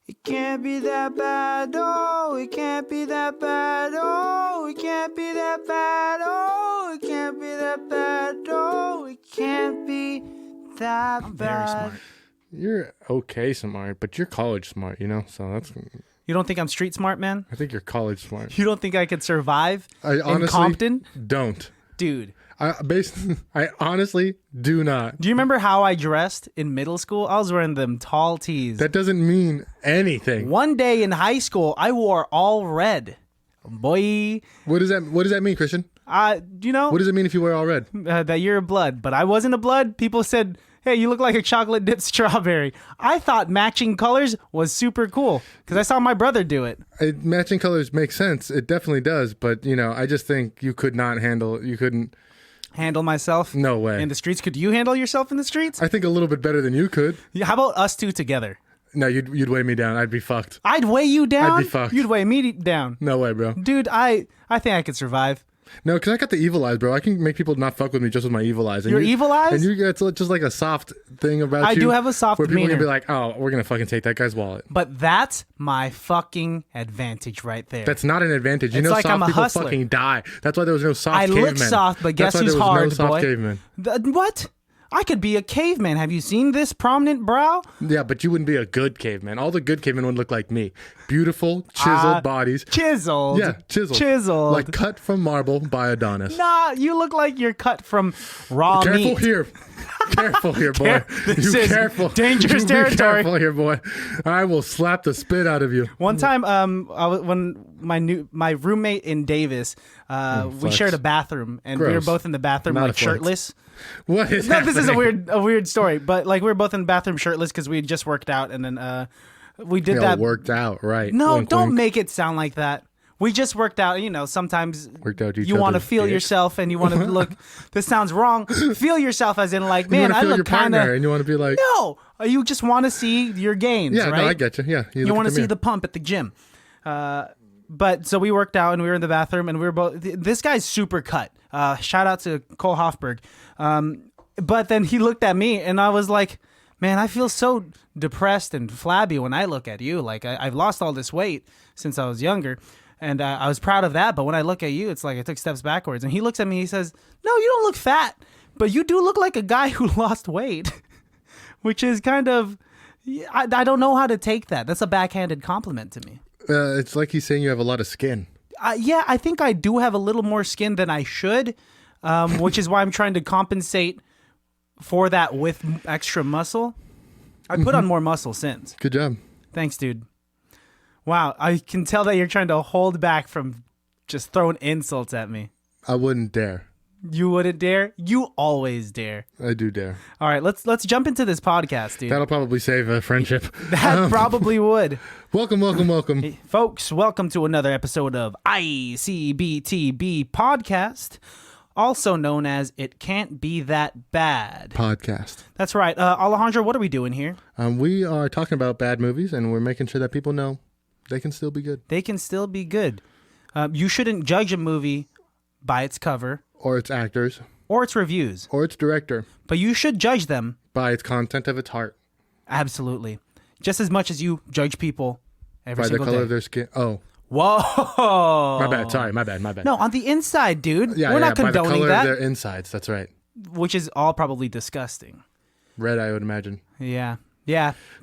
It can't be that bad, oh, it can't be that bad, oh, it can't be that bad, oh, it can't be that bad, oh, it can't be that I'm bad. very smart. You're okay smart, but you're college smart, you know? So that's... You don't think I'm street smart, man? I think you're college smart. You don't think I could survive I honestly in Compton? don't. Dude. I honestly do not. Do you remember how I dressed in middle school? I was wearing them tall tees. That doesn't mean anything. One day in high school, I wore all red. Boy. What does that mean, Christian? You know, What does it mean if you wear all red? that you're a blood. But I wasn't a blood. People said, hey, you look like a chocolate dipped strawberry. I thought matching colors was super cool because I saw my brother do it. Matching colors makes sense. It definitely does. But, you know, I just think you couldn't Handle myself No way. in the streets. Could you handle yourself in the streets? I think a little bit better than you could. How about us two together? No, you'd weigh me down. I'd be fucked. I'd weigh you down. I'd be fucked. You'd weigh me down. No way, bro. Dude, I think I could survive. No, because I got the evil eyes, bro. I can make people not fuck with me just with my evil eyes. And Your evil eyes? And it's just like a soft thing about I you. do have a soft where people are demeanor. going to be like, oh, we're going to fucking take that guy's wallet. But that's my fucking advantage right there. That's not an advantage. You It's know, like soft I'm a people husler. fucking die. That's why there was no soft I cavemen. look soft, but guess That's why who's there was hard, no soft boy? cavemen. What? I could be a caveman. Have you seen this prominent brow? Yeah, but you wouldn't be a good caveman. All the good cavemen would look like me. Beautiful, chiseled bodies. Chiseled. Yeah, chiseled. Chiseled. Like cut from marble by Adonis. Nah, you look like you're cut from raw Careful meat. here. Careful here, boy. This You is careful. dangerous You territory. Be careful here, boy. I will slap the spit out of you. One time, when my roommate in Davis, we flex. shared a bathroom, and we were Gross. both in the bathroom Not a like flex. shirtless. What is No, happening? this is a weird story, but like we were both in the bathroom shirtless because we had just worked out, and then we did It that. worked out, right? No, Wink, don't wink. make it sound like that. We just worked out. You know, sometimes Worked out each you want to other's feel dicks. yourself, and you want to look. This sounds wrong. Feel yourself, as in like, You man, want to I feel your look kind partner, of. and you want to be like, No, you just want to see your gains. yeah, right? no, I get you. Yeah, You look want at to the see mirror. the pump at the gym. But so we worked out and we were in the bathroom and we were both. This guy's super cut. Shout out to Cole Hoffberg. But then he looked at me and I was like, man, I feel so depressed and flabby when I look at you. Like I've lost all this weight since I was younger. And I was proud of that. But when I look at you, it's like I took steps backwards. And he looks at me, he says, no, you don't look fat, but you do look like a guy who lost weight, which is kind of, I don't know how to take that. That's a backhanded compliment to me. It's like he's saying you have a lot of skin. Yeah, I think I do have a little more skin than I should, which is why I'm trying to compensate for that with extra muscle. I put on more muscle since. Good job. Thanks, dude. Wow, I can tell that you're trying to hold back from just throwing insults at me. I wouldn't dare. You wouldn't dare? You always dare. I do dare. All right, let's jump into this podcast, dude. That'll probably save a friendship. That probably would. Welcome. Hey, folks, welcome to another episode of ICBTB Podcast, also known as It Can't Be That Bad. Podcast. That's right. Alejandro, what are we doing here? We are talking about bad movies, and we're making sure that people know they can still be good. They can still be good. You shouldn't judge a movie by its cover Or its actors. or its reviews, Or its director. but you should judge them. By its content of its heart. Absolutely. Just as much as you judge people every By the single color day. of their skin. Oh. Whoa. My bad. Sorry. My bad. No, on the inside, dude. Yeah, We're not by the condoning color that, of their insides. That's right. which is all probably disgusting. Red, I would imagine. Yeah,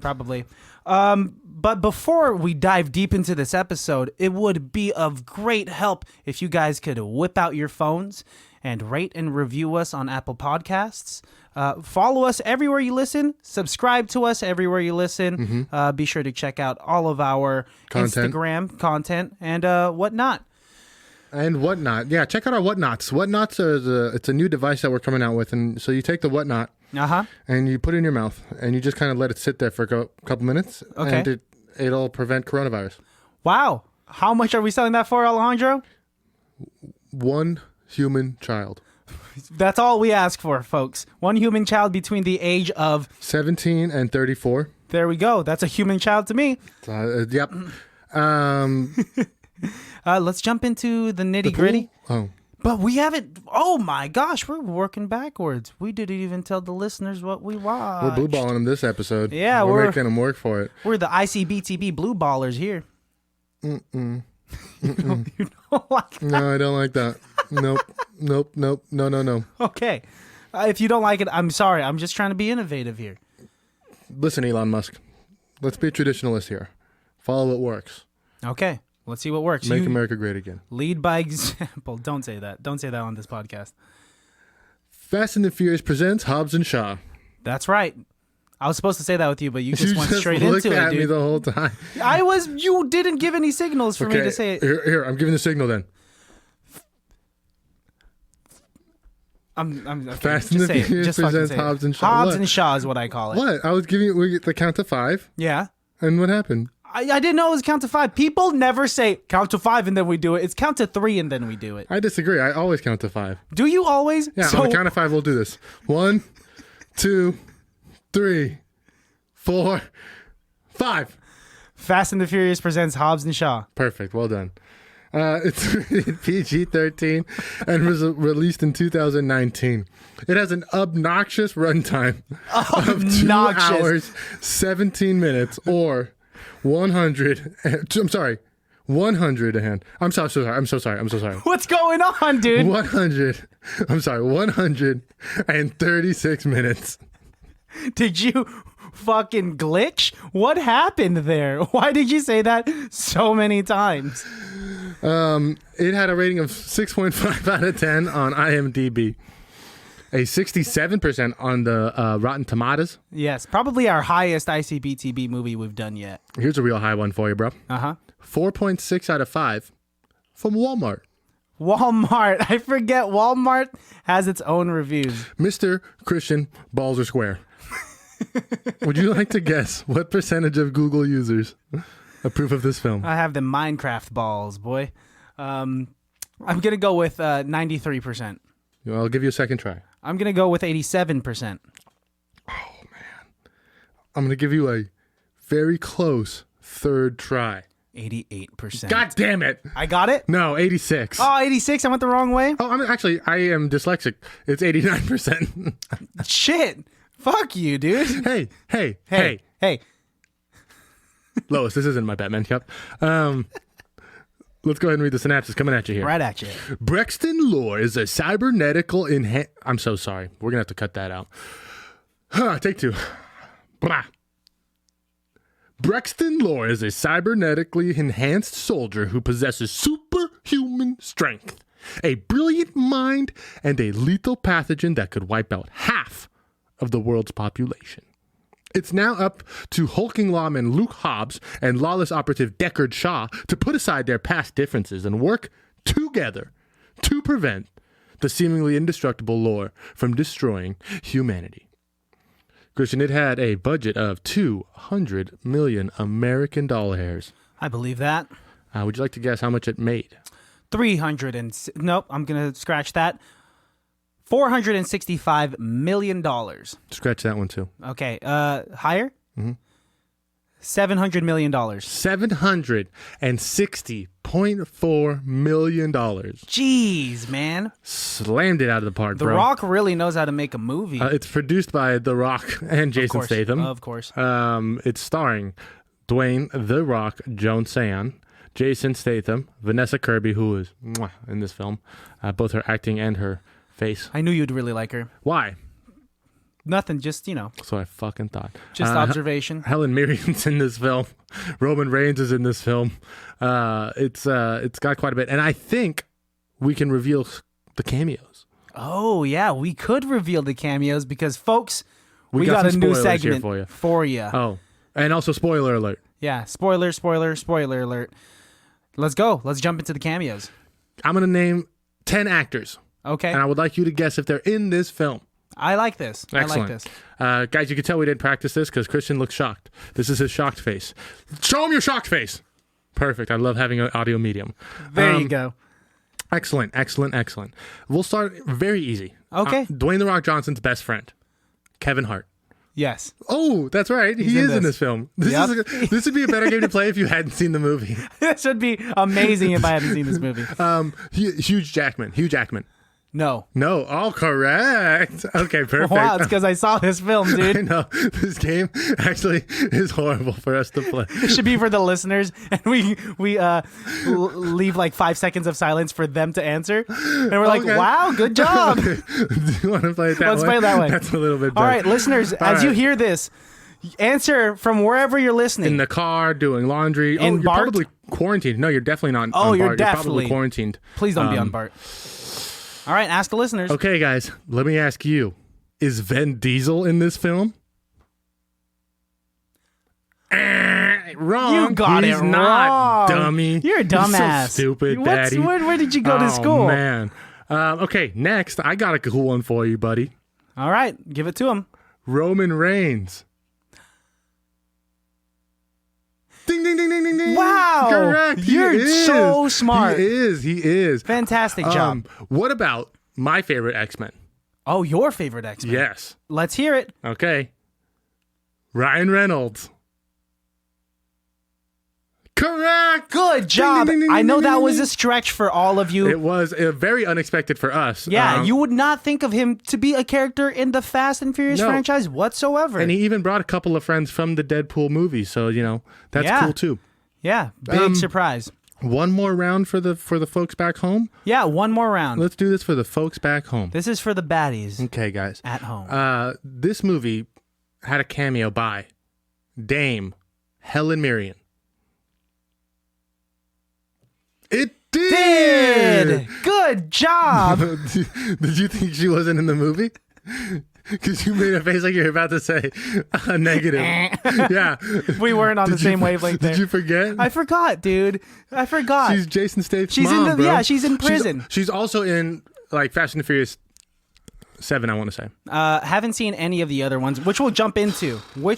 probably. But before we dive deep into this episode, it would be of great help if you guys could whip out your phones and rate and review us on Apple Podcasts. Follow us everywhere you listen. Subscribe to us everywhere you listen. Be sure to check out all of our Content. Instagram content and whatnot. And whatnot. Yeah, check out our whatnots. Whatnots it's a new device that we're coming out with. And so you take the whatnot and you put it in your mouth and you just kind of let it sit there for a couple minutes. Okay. And it'll prevent coronavirus. Wow. How much are we selling that for, Alejandro? One human child. That's all we ask for, folks. One human child between the age of 17 and 34. There we go. That's a human child to me. Yep. Let's jump into the nitty gritty. Oh. But we haven't. Oh my gosh, we're working backwards. We didn't even tell the listeners what we watched. We're blue balling them this episode. Yeah, we're making them work for it. We're the ICBTB blue ballers here. You don't like that? No, I don't like that. Nope. No. Okay. If you don't like it, I'm sorry. I'm just trying to be innovative here. Listen, Elon Musk. Let's be a traditionalist here. Follow what works. Okay. Let's see what works. Make America great again. Lead by example. Don't say that. Don't say that on this podcast. Fast and the Furious presents Hobbs and Shaw. That's right. I was supposed to say that with you, but you just went straight looked into at it, me dude. the whole time. You didn't give any signals for me to say it. Here, I'm giving the signal then. Okay, Fast and the Furious presents Hobbs and Shaw. Hobbs and Shaw is what I call it. What? I was giving you the count to 5. Yeah. And what happened? I didn't know it was count to 5. People never say count to 5 and then we do it. It's count to 3 and then we do it. I disagree. I always count to 5. Do you always? Yeah, on the count of 5, we'll do this. 1, 2, 3, 4, 5. Fast and the Furious presents Hobbs and Shaw. Perfect. Well done. It's PG-13 and was released in 2019. It has an obnoxious runtime of 2 hours, 17 minutes, or 100. I'm sorry. 100 and I'm so sorry. What's going on, dude? 136 minutes. Did you fucking glitch? What happened there? Why did you say that so many times? It had a rating of 6.5 out of 10 on IMDb. A 67% on the Rotten Tomatoes. Yes, probably our highest ICBTB movie we've done yet. Here's a real high one for you, bro. 4.6 out of 5 from Walmart. Walmart. I forget Walmart has its own reviews. Mr. Christian Balls are Square. Would you like to guess what percentage of Google users approve of this film? I have the Minecraft balls, boy. I'm going to go with 93%. I'll give you a second try. I'm going to go with 87%. Oh, man. I'm going to give you a very close third try. 88%. God damn it. I got it? No, 86. Oh, 86. I went the wrong way? Oh, I am dyslexic. It's 89%. Shit. Fuck you, dude. Hey. Lois, this isn't my Batman. Yep. Let's go ahead and read the synopsis coming at you here. Right at you. Brexton Lore is a cybernetical I'm so sorry. We're going to have to cut that out. Take 2. Blah. Brexton Lore is a cybernetically enhanced soldier who possesses superhuman strength, a brilliant mind, and a lethal pathogen that could wipe out half of the world's population. It's now up to hulking lawman Luke Hobbs and lawless operative Deckard Shaw to put aside their past differences and work together to prevent the seemingly indestructible Lore from destroying humanity. Christian, it had a budget of 200 million American dollar hairs. I believe that. Would you like to guess how much it made? 300 and... Nope, I'm going to scratch that. $465 million. Scratch that one too. Okay, higher? Mm-hmm. $700 million. $760.4 million. Jeez, man. Slammed it out of the park, The bro. Rock really knows how to make a movie. It's produced by The Rock and Jason Statham. Of course. It's starring Dwayne The Rock Johnson, Jason Statham, Vanessa Kirby, who is in this film, both her acting and her face. I knew you'd really like her. Why? Nothing, just, That's what I fucking thought. Just observation. Helen Mirren's in this film. Roman Reigns is in this film. It's got quite a bit. And I think we can reveal the cameos. Oh, yeah. We could reveal the cameos because, folks, we got a new spoilers segment here for you. Oh, and also spoiler alert. Yeah, spoiler alert. Let's go. Let's jump into the cameos. I'm going to name 10 actors. Okay. And I would like you to guess if they're in this film. I like this. Excellent. I like this. Guys, you can tell we didn't practice this because Christian looks shocked. This is his shocked face. Show him your shocked face. Perfect. I love having an audio medium. There you go. Excellent. We'll start very easy. Okay. Dwayne The Rock Johnson's best friend, Kevin Hart. Yes. Oh, that's right. He in is in this. this film. This Yep. this would be a better game to play if you hadn't seen the movie. This would be amazing if I hadn't seen this movie. Hugh Jackman. Hugh Jackman. No. No, all correct. Okay, perfect. Wow, it's because I saw this film, I dude. know this game actually is horrible for us to play. It should be for the listeners, and we leave like 5 seconds of silence for them to answer, and we're like, Okay. "Wow, good job." Do you want to play it that way? Let's play it that way. That's a little bit better. All right, listeners, as you hear this, answer from wherever you're listening. In the car, doing laundry. In you're Bart? probably quarantined. No, you're definitely not. Oh, on you're Bart. definitely- probably quarantined. Please don't be on Bart. All right, ask the listeners. Okay, guys, let me ask you: is Vin Diesel in this film? Wrong. You got He's it not, wrong. dummy. You're a dumbass. You're so stupid, Daddy. Where did you go to school? Oh, man. Okay, next, I got a cool one for you, buddy. All right, give it to him. Roman Reigns. Ding, ding, ding, ding, ding, ding. Wow. Correct. He You're is. so smart. He is. Fantastic job. What about my favorite X-Men? Oh, your favorite X-Men. Yes. Let's hear it. Okay. Ryan Reynolds. Correct. Good job. ding, ding, I ding, know ding, that ding, was ding. a stretch for all of you. It was very unexpected for us. Yeah, you would not think of him to be a character in the Fast and Furious No. franchise whatsoever. And he even brought a couple of friends from the Deadpool movie, so that's Yeah. cool too. yeah, big surprise. One more round for the folks back home. Yeah, one more round. Let's do this for the folks back home. This is for the baddies Okay, guys. at home. This movie had a cameo by Dame Helen Mirren. It did. Good job. Did you think she wasn't in the movie? Because you made a face like you're about to say negative. Yeah. We weren't on the same wavelength there. Did you forget? I forgot, dude. I forgot. She's Jason Statham's She's mom, in the bro. yeah. She's in prison. She's also in like Fast and the Furious 7, I want to say. Haven't seen any of the other ones, which we'll jump into. I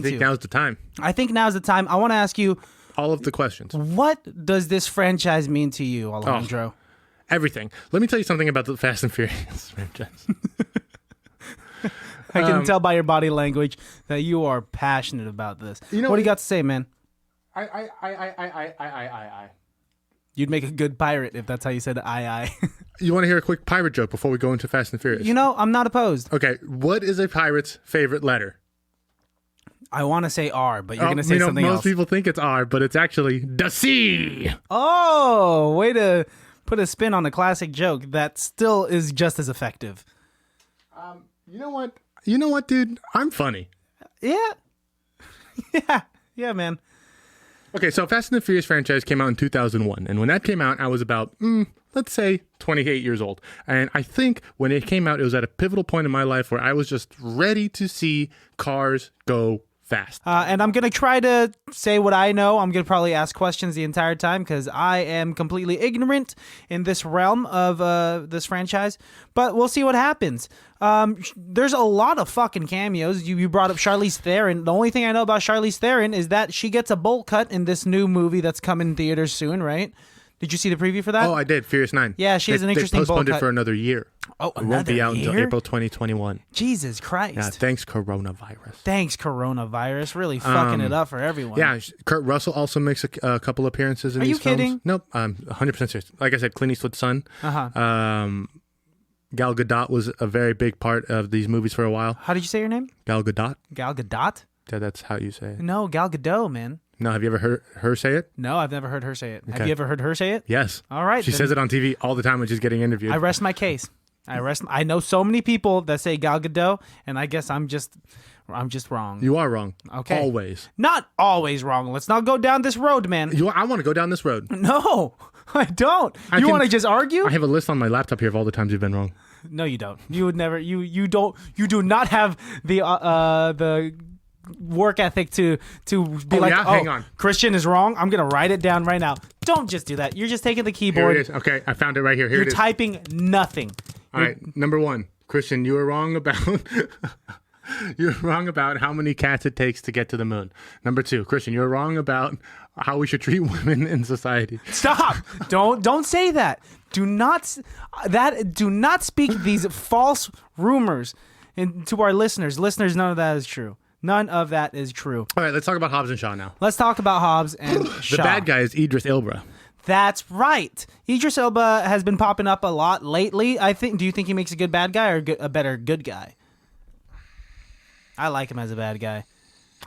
think now's the time. I think now's the time. I want to ask you, All of the questions. what does this franchise mean to you, Alejandro? Everything. Let me tell you something about the Fast and Furious franchise. I can tell by your body language that you are passionate about this. You know what do what- you got to say, man? I. You'd make a good pirate if that's how you said I. You want to hear a quick pirate joke before we go into Fast and Furious? You know, I'm not opposed. Okay, what is a pirate's favorite letter? I want to say R, but you're going to say something most else. people think it's R, but it's actually the C. Oh, way to put a spin on a classic joke that still is just as effective. You know what? You know what, dude? I'm funny. Yeah. Yeah, man. Okay, so Fast and the Furious franchise came out in 2001, and when that came out, I was about, let's say, 28 years old. And I think when it came out, it was at a pivotal point in my life where I was just ready to see cars go fast. And I'm going to try to say what I know. I'm going to probably ask questions the entire time because I am completely ignorant in this realm of this franchise. But we'll see what happens. There's a lot of fucking cameos. You brought up Charlize Theron. The only thing I know about Charlize Theron is that she gets a bowl cut in this new movie that's coming in theaters soon, right? Did you see the preview for that? Oh, I did. Furious 9. Yeah, she has an interesting They postponed bowl it cut. for another year. Oh, It won't be another out until year? April 2021. Jesus Christ. Yeah, thanks, coronavirus. Thanks, coronavirus. Really fucking it up for everyone. Yeah, Kurt Russell also makes a couple appearances in Are these you films. kidding? Nope, I'm 100% serious. Like I said, Clint Eastwood's son. Uh-huh. Gal Gadot was a very big part of these movies for a while. How did you say your name? Gal Gadot? Gal Gadot? Yeah, that's how you say it. No, Gal Gadot, man. No, have you ever heard her say it? No, I've never heard her say it. Have Okay. you ever heard her say it? Yes. All right. She then says it on TV all the time when she's getting interviewed. I rest my case. I know so many people that say Gal Gadot, and I guess I'm just wrong. You are wrong. Okay. Always. Not always wrong. Let's not go down this road, man. I want to go down this road. No, I don't. You can- want to just argue? I have a list on my laptop here of all the times you've been wrong. No, you don't. You would never. You don't. You do not have the work ethic to be like, yeah? Hang on. Christian is wrong. I'm gonna write it down right now. Don't just do that. You're just taking the Here keyboard. it is. Okay, I found it right here. Here You're it is. typing nothing. All right, number 1. Christian, you were wrong about you're wrong about how many cats it takes to get to the moon. Number 2, Christian, you're wrong about how we should treat women in society. Stop! Don't say that. Do not speak these false rumors. And to our listeners, none of that is true. None of that is true. All right, let's talk about Hobbs and Shaw now. Let's talk about Hobbs and Shaw. The bad guy is Idris Elba. That's right. Idris Elba has been popping up a lot lately. Do you think he makes a good bad guy or a better good guy? I like him as a bad guy.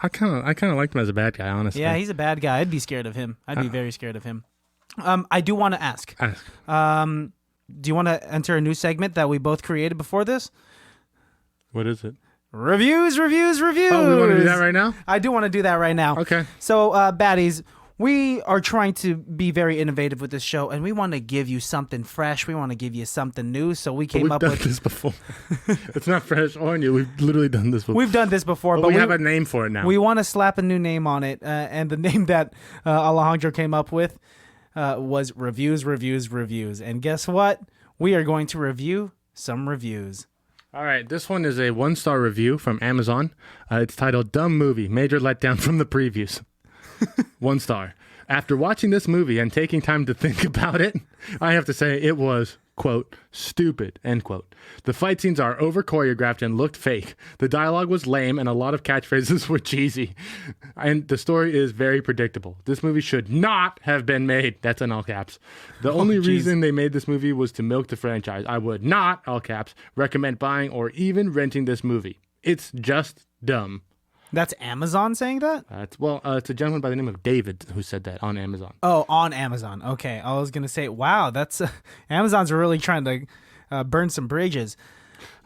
I kind of liked him as a bad guy, honestly. Yeah, he's a bad guy. I'd be scared of him. I'd be very scared of him. I do want to ask. Do you want to enter a new segment that we both created before this? What is it? Reviews. Oh, we want to do that right now? I do want to do that right now. Okay. So, Baddies, we are trying to be very innovative with this show, and we want to give you something fresh. We want to give you something new, so we came up with... We've done this before. It's not fresh or new. We've literally done this before. We've done this before, but we have a name for it now. We want to slap a new name on it, and the name that Alejandro came up with was Reviews. And guess what? We are going to review some reviews. All right, this one is a 1-star review from Amazon. It's titled Dumb Movie, Major Letdown from the Previews. 1 star. After watching this movie and taking time to think about it, I have to say it was, quote, stupid, end quote. The fight scenes are over choreographed and looked fake. The dialogue was lame and a lot of catchphrases were cheesy. And the story is very predictable. This movie should not have been made. That's in all caps. The only reason they made this movie was to milk the franchise. I would not, all caps, recommend buying or even renting this movie. It's just dumb. That's Amazon saying that? It's a gentleman by the name of David who said that on Amazon. Oh, on Amazon. Okay. I was going to say, wow, that's Amazon's really trying to burn some bridges.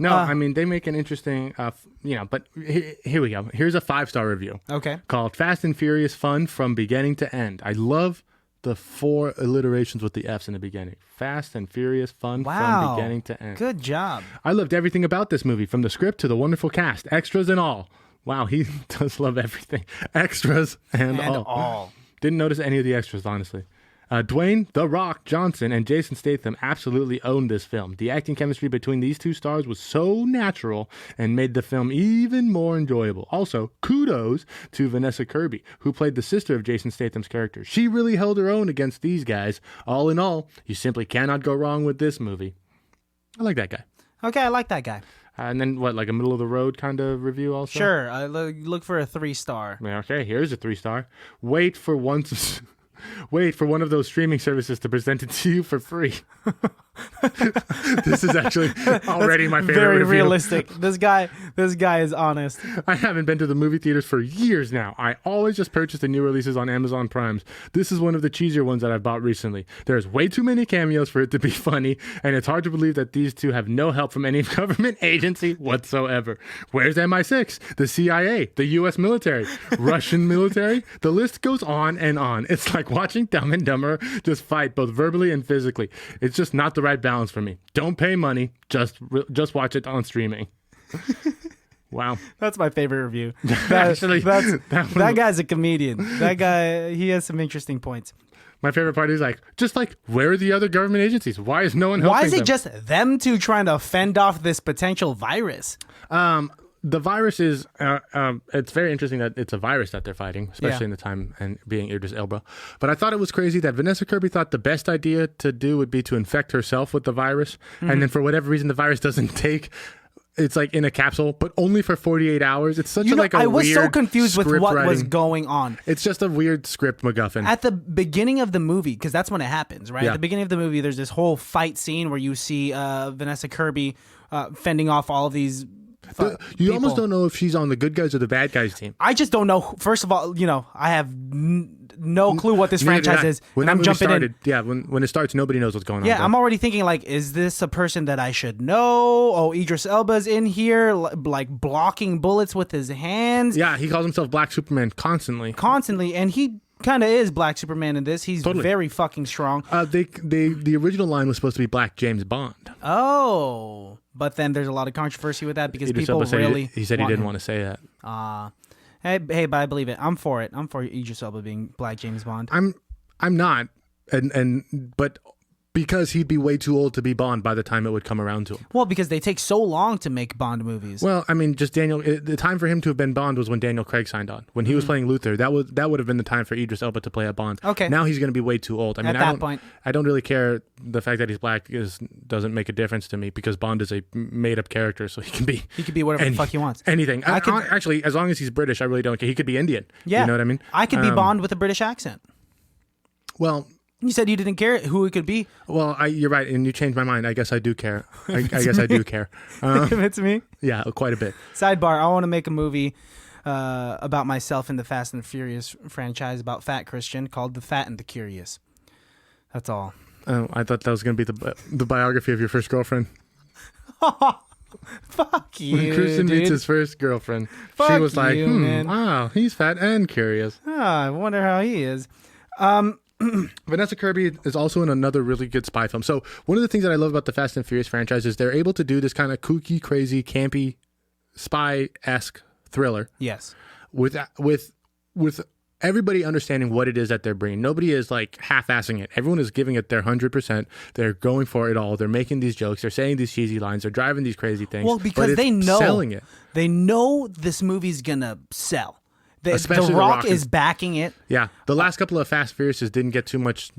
No, I mean, they make an interesting, but here we go. Here's a 5-star review. Okay. Called Fast and Furious Fun from Beginning to End. I love the 4 alliterations with the F's in the beginning. Fast and Furious Fun from Beginning to End. Good job. I loved everything about this movie, from the script to the wonderful cast, extras and all. Wow, he does love everything. Extras and all. Didn't notice any of the extras, honestly. Dwayne, The Rock, Johnson, and Jason Statham absolutely owned this film. The acting chemistry between these 2 stars was so natural and made the film even more enjoyable. Also, kudos to Vanessa Kirby, who played the sister of Jason Statham's character. She really held her own against these guys. All in all, you simply cannot go wrong with this movie. I like that guy. Okay, I like that guy. And then what, like a middle of the road kind of review also? Sure. I look for a 3-star. Yeah, okay, here's a 3-star. Wait for one of those streaming services to present it to you for free. This is actually already my favorite very review. Realistic. This guy is honest. I haven't been to the movie theaters for years now. I always just purchase the new releases on Amazon Primes. This is one of the cheesier ones that I've bought recently. There's way too many cameos for it to be funny, and it's hard to believe that these 2 have no help from any government agency whatsoever. Where's MI6? The CIA? The U.S. military? Russian military? The list goes on and on. It's like watching Dumb and Dumber just fight both verbally and physically. It's just not the right balance for me. Don't pay money. Just watch it on streaming. Wow. That's my favorite review. That guy's a comedian. That guy, he has some interesting points. My favorite part is where are the other government agencies? Why is no one helping them? Why is it just them 2 trying to fend off this potential virus? The virus is, it's very interesting that it's a virus that they're fighting, especially in the time and being Idris Elba. But I thought it was crazy that Vanessa Kirby thought the best idea to do would be to infect herself with the virus. Mm-hmm. And then for whatever reason, the virus doesn't take... It's like in a capsule, but only for 48 hours. It's such I was weird so confused with what writing. was going on. It's just a weird script MacGuffin. At the beginning of the movie, because that's when it happens, right? Yeah. At the beginning of the movie, there's this whole fight scene where you see Vanessa Kirby fending off all of these you almost don't know if she's on the good guys or the bad guys team. I just don't know. First of all, I have no clue what this franchise is. When I'm jumping started, in. Yeah, when it starts, nobody knows what's going on. Yeah, I'm already thinking, is this a person that I should know? Oh, Idris Elba's in here, blocking bullets with his hands. Yeah, he calls himself Black Superman constantly. And he kind of is Black Superman in this. He's very fucking strong. The original line was supposed to be Black James Bond. Oh, but then there's a lot of controversy with that because Idris people Elba really... He said he didn't want to say that. Hey, but I believe it. I'm for it. I'm for Idris Elba being Black James Bond. I'm not, but Because he'd be way too old to be Bond by the time it would come around to him. Well, because they take so long to make Bond movies. Well, I mean, just the time for him to have been Bond was when Daniel Craig signed on. When he was playing Luther, that would have been the time for Idris Elba to play a Bond. Okay. Now he's going to be way too old. I mean, At that point. I don't really care. The fact that he's black doesn't make a difference to me because Bond is a made-up character, so he can be whatever the fuck he wants. Anything. Actually, as long as he's British, I really don't care. He could be Indian. Yeah. You know what I mean? I could be Bond with a British accent. Well, you said you didn't care who it could be. Well, you're right, and you changed my mind. I guess I do care. I guess I do care. If it's me? Yeah, quite a bit. Sidebar, I want to make a movie about myself in the Fast and Furious franchise about Fat Christian called The Fat and the Curious. That's all. Oh, I thought that was going to be the biography of your first girlfriend. Fuck you, When Christian meets his first girlfriend, she was like, man. wow, he's fat and curious. I wonder how he is. Vanessa Kirby is also in another really good spy film. So one of the things that I love about the Fast and Furious franchise is they're able to do this kind of kooky, crazy, campy, spy-esque thriller. Yes. With everybody understanding what it is that they're bringing. Nobody is like half-assing it. Everyone is giving it their 100%. They're going for it all. They're making these jokes. They're saying these cheesy lines. They're driving these crazy things. Well, because they know selling it. They know this movie's gonna sell. Especially the Rock is backing it. Yeah. The last couple of Fast Furiouses didn't get too much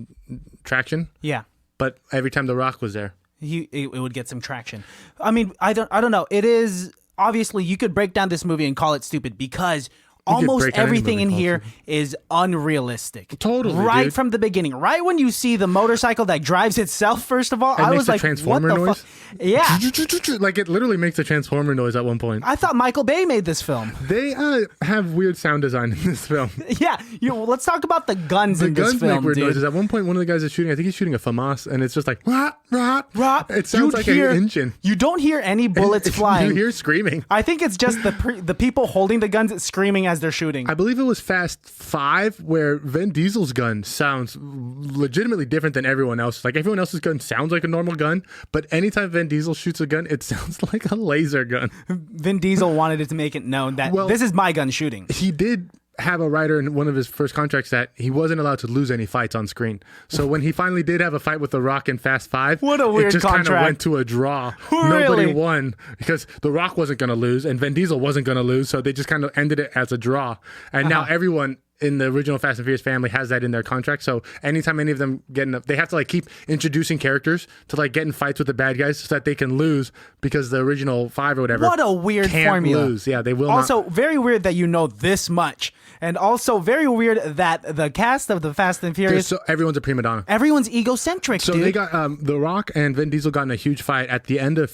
traction. Yeah. But every time The Rock was there, it would get some traction. I mean, I don't know. It is obviously you could break down this movie and call it stupid because almost everything in here is unrealistic. Totally, right dude. from the beginning. Right when you see the motorcycle that drives itself, first of all, it I makes was the like, transformer what the noise? fuck? Yeah. Like it literally makes a transformer noise at one point. I thought Michael Bay made this film. They have weird sound design in this film. Yeah. Let's talk about the guns in this The film, guns make weird dude. noises. At one point, one of the guys is shooting, I think he's shooting a FAMAS, and it's just like, rah, rah, Rah. It sounds like an engine. You don't hear any bullets flying. You hear screaming. I think it's just the people holding the guns screaming as they're shooting. I believe it was Fast 5 where Vin Diesel's gun sounds legitimately different than everyone else's. Like everyone else's gun sounds like a normal gun, but anytime Vin Diesel shoots a gun, it sounds like a laser gun. Vin Diesel wanted it to make it known that this is my gun shooting. He did have a writer in one of his first contracts that he wasn't allowed to lose any fights on screen. So when he finally did have a fight with The Rock in Fast 5, what a weird it just kind of contract. went to a draw. Really? Nobody won because The Rock wasn't going to lose and Vin Diesel wasn't going to lose. So they just kind of ended it as a draw. And now everyone in the original Fast and Furious family has that in their contract. So anytime any of them get enough, they have to like keep introducing characters to like get in fights with the bad guys so that they can lose because the original 5 or whatever. What a weird can't formula. lose. Yeah, they will also, not. very weird that you know this much. And also very weird that the cast of the Fast and Furious, So everyone's a prima donna. everyone's egocentric, So dude. they got The Rock and Vin Diesel got in a huge fight at the end of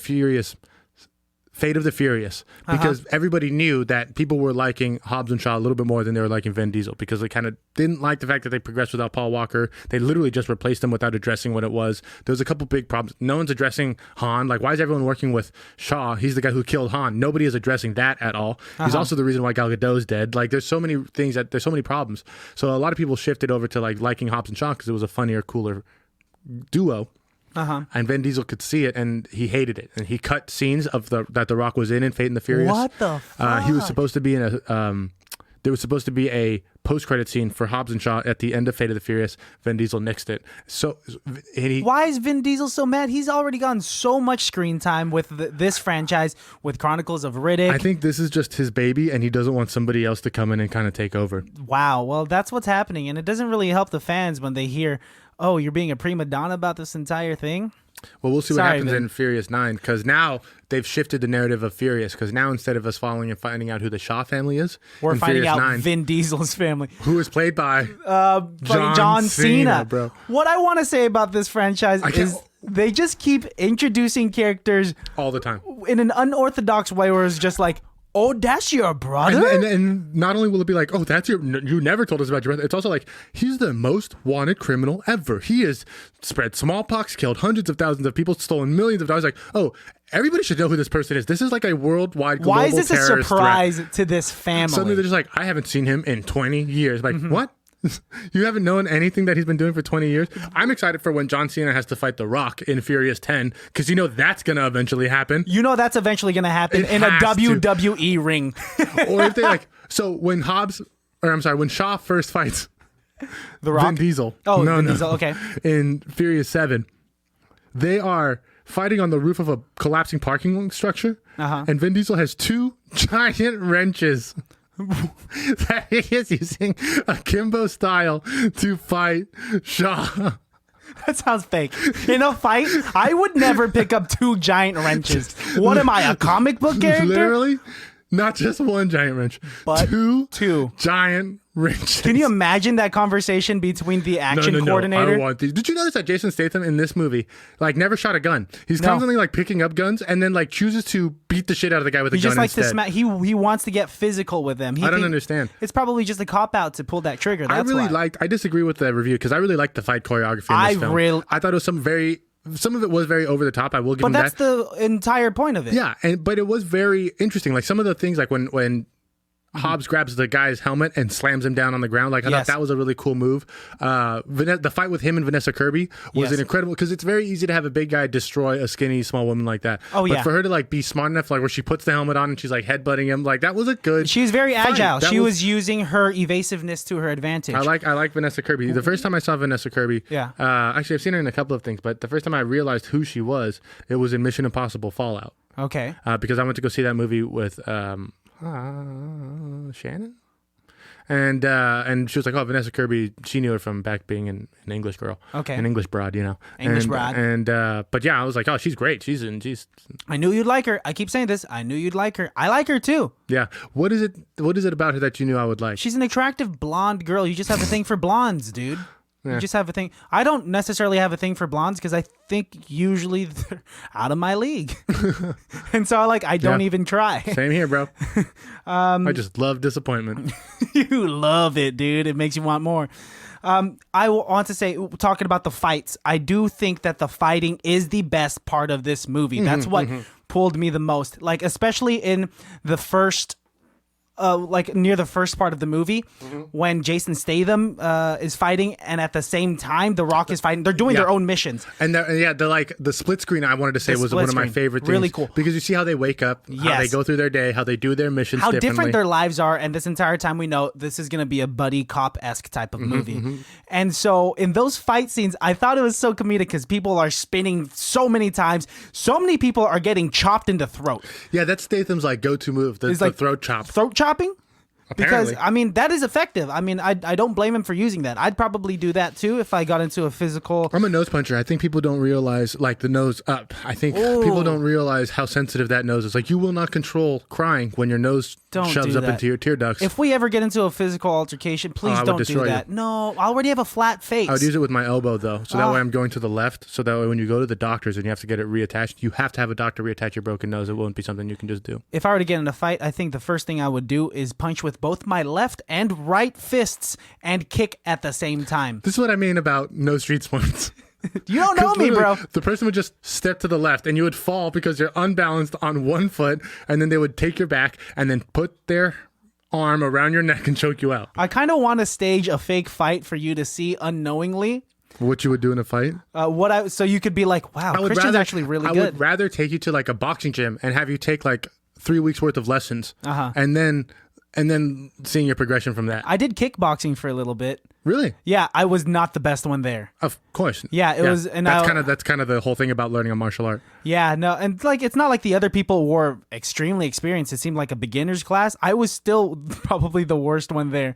Fate of the Furious because everybody knew that people were liking Hobbs and Shaw a little bit more than they were liking Vin Diesel because they kind of didn't like the fact that they progressed without Paul Walker. They literally just replaced him without addressing what it was. There was a couple big problems. No one's addressing Han. Like, why is everyone working with Shaw? He's the guy who killed Han. Nobody is addressing that at all. He's also the reason why Gal Gadot's dead. Like, there's so many things there's so many problems. So a lot of people shifted over to like liking Hobbs and Shaw because it was a funnier, cooler duo. And Vin Diesel could see it, and he hated it, and he cut scenes of that The Rock was in Fate and the Furious. What the fuck? He was supposed to be in a. There was supposed to be a post-credit scene for Hobbs and Shaw at the end of Fate of the Furious. Vin Diesel nixed it. So, why is Vin Diesel so mad? He's already gotten so much screen time with this franchise, with Chronicles of Riddick. I think this is just his baby, and he doesn't want somebody else to come in and kind of take over. Wow. Well, that's what's happening, and it doesn't really help the fans when they hear, "Oh, you're being a prima donna about this entire thing." Well, we'll see what happens Vin. in Furious 9 because now they've shifted the narrative of Furious because now instead of us following and finding out who the Shaw family is, We're in finding Furious out 9, Vin Diesel's family. who is played by Fucking John Cena. bro. What I want to say about this franchise is they just keep introducing characters All the time. in an unorthodox way where it's just like, oh, that's your brother? And not only will it be like, oh, you never told us about your brother. It's also like, he's the most wanted criminal ever. He has spread smallpox, killed hundreds of thousands of people, stolen millions of dollars. Like, oh, everybody should know who this person is. This is like a worldwide global Why is this a terrorist surprise threat. to this family? Suddenly they're just like, I haven't seen him in 20 years. Like, what? You haven't known anything that he's been doing for 20 years? I'm excited for when John Cena has to fight The Rock in Furious 10 because you know that's going to eventually happen. You know that's eventually going to happen in a has to. WWE ring. Or if they when when Shaw first fights The Rock? Vin Diesel. Oh, Vin Diesel, okay. In Furious 7, They are fighting on the roof of a collapsing parking structure, and Vin Diesel has 2 giant wrenches that he is using akimbo style to fight Shaw. That sounds fake. In a fight, I would never pick up 2 giant wrenches. What am I, a comic book character? Literally, not just 1 giant wrench, but 2 giant wrenches. Can you imagine that conversation between the action coordinator? I don't want these. Did you notice that Jason Statham in this movie, like, never shot a gun? He's constantly like picking up guns and then like chooses to beat the shit out of the guy with a gun just like instead. he wants to get physical with them. I don't understand. It's probably just a cop out to pull that trigger. That's I disagree with the review because I really liked the fight choreography in this film. I thought it was some of it was very over the top. I will give him that. But that's the entire point of it. Yeah, but it was very interesting. Like some of the things, like when Hobbs grabs the guy's helmet and slams him down on the ground. Like I thought that was a really cool move. The fight with him and Vanessa Kirby was an incredible, because it's very easy to have a big guy destroy a skinny small woman like that. Oh yeah. But for her to like be smart enough, like where she puts the helmet on and she's like headbutting him, like that was a good. She was very fight. agile. She was using her evasiveness to her advantage. I like Vanessa Kirby. The first time I saw Vanessa Kirby, actually I've seen her in a couple of things, but the first time I realized who she was, it was in Mission Impossible Fallout. Okay. Because I went to go see that movie with Shannon, and she was like, "Oh, Vanessa Kirby." She knew her from back being an English girl, an English broad, you know, but yeah, I was like, "Oh, she's great. She's." I knew you'd like her. I keep saying this. I knew you'd like her. I like her too. Yeah. What is it about her that you knew I would like? She's an attractive blonde girl. You just have a thing for blondes, dude. Yeah. You just have a thing. I don't necessarily have a thing for blondes because I think usually they're out of my league. And so I don't even try. Same here, bro. I just love disappointment. You love it, dude. It makes you want more. I want to say, talking about the fights, I do think that the fighting is the best part of this movie. That's what pulled me the most. Like, especially in the first near the first part of the movie, when Jason Statham is fighting, and at the same time The Rock is fighting. They're doing their own missions. And they're like the split screen. I wanted to say was one of my favorite things. Really cool, because you see how they wake up, how they go through their day, how they do their missions, how different their lives are, and this entire time we know this is going to be a buddy cop-esque type of movie. And so in those fight scenes, I thought it was so comedic because people are spinning so many times. So many people are getting chopped in the throat. Yeah, that's Statham's like go-to move, the throat chop. Throat chopping? Apparently. Because, I mean, that is effective. I mean, I don't blame him for using that. I'd probably do that, too, if I got into a physical... I'm a nose puncher. I think people don't realize, like, the nose up. I think people don't realize how sensitive that nose is. Like, you will not control crying when your nose shoves up into your tear ducts. If we ever get into a physical altercation, please don't do that. You. No, I already have a flat face. I would use it with my elbow, though. So that way I'm going to the left. So that way when you go to the doctors and you have to get it reattached, you have to have a doctor reattach your broken nose. It won't be something you can just do. If I were to get in a fight, I think the first thing I would do is punch with both my left and right fists and kick at the same time. This is what I mean about no street sports. You don't know me, bro. The person would just step to the left and you would fall because you're unbalanced on one foot, and then they would take your back and then put their arm around your neck and choke you out. I kind of want to stage a fake fight for you to see unknowingly. What you would do in a fight? So you could be like, wow, Christian's actually really good. I would rather take you to like a boxing gym and have you take like 3 weeks worth of lessons, and then seeing your progression from that. I did kickboxing for a little bit. Really? Yeah, I was not the best one there. Of course. Yeah, it was, and that's kind of the whole thing about learning a martial art. Yeah, no, and like it's not like the other people were extremely experienced. It seemed like a beginner's class. I was still probably the worst one there.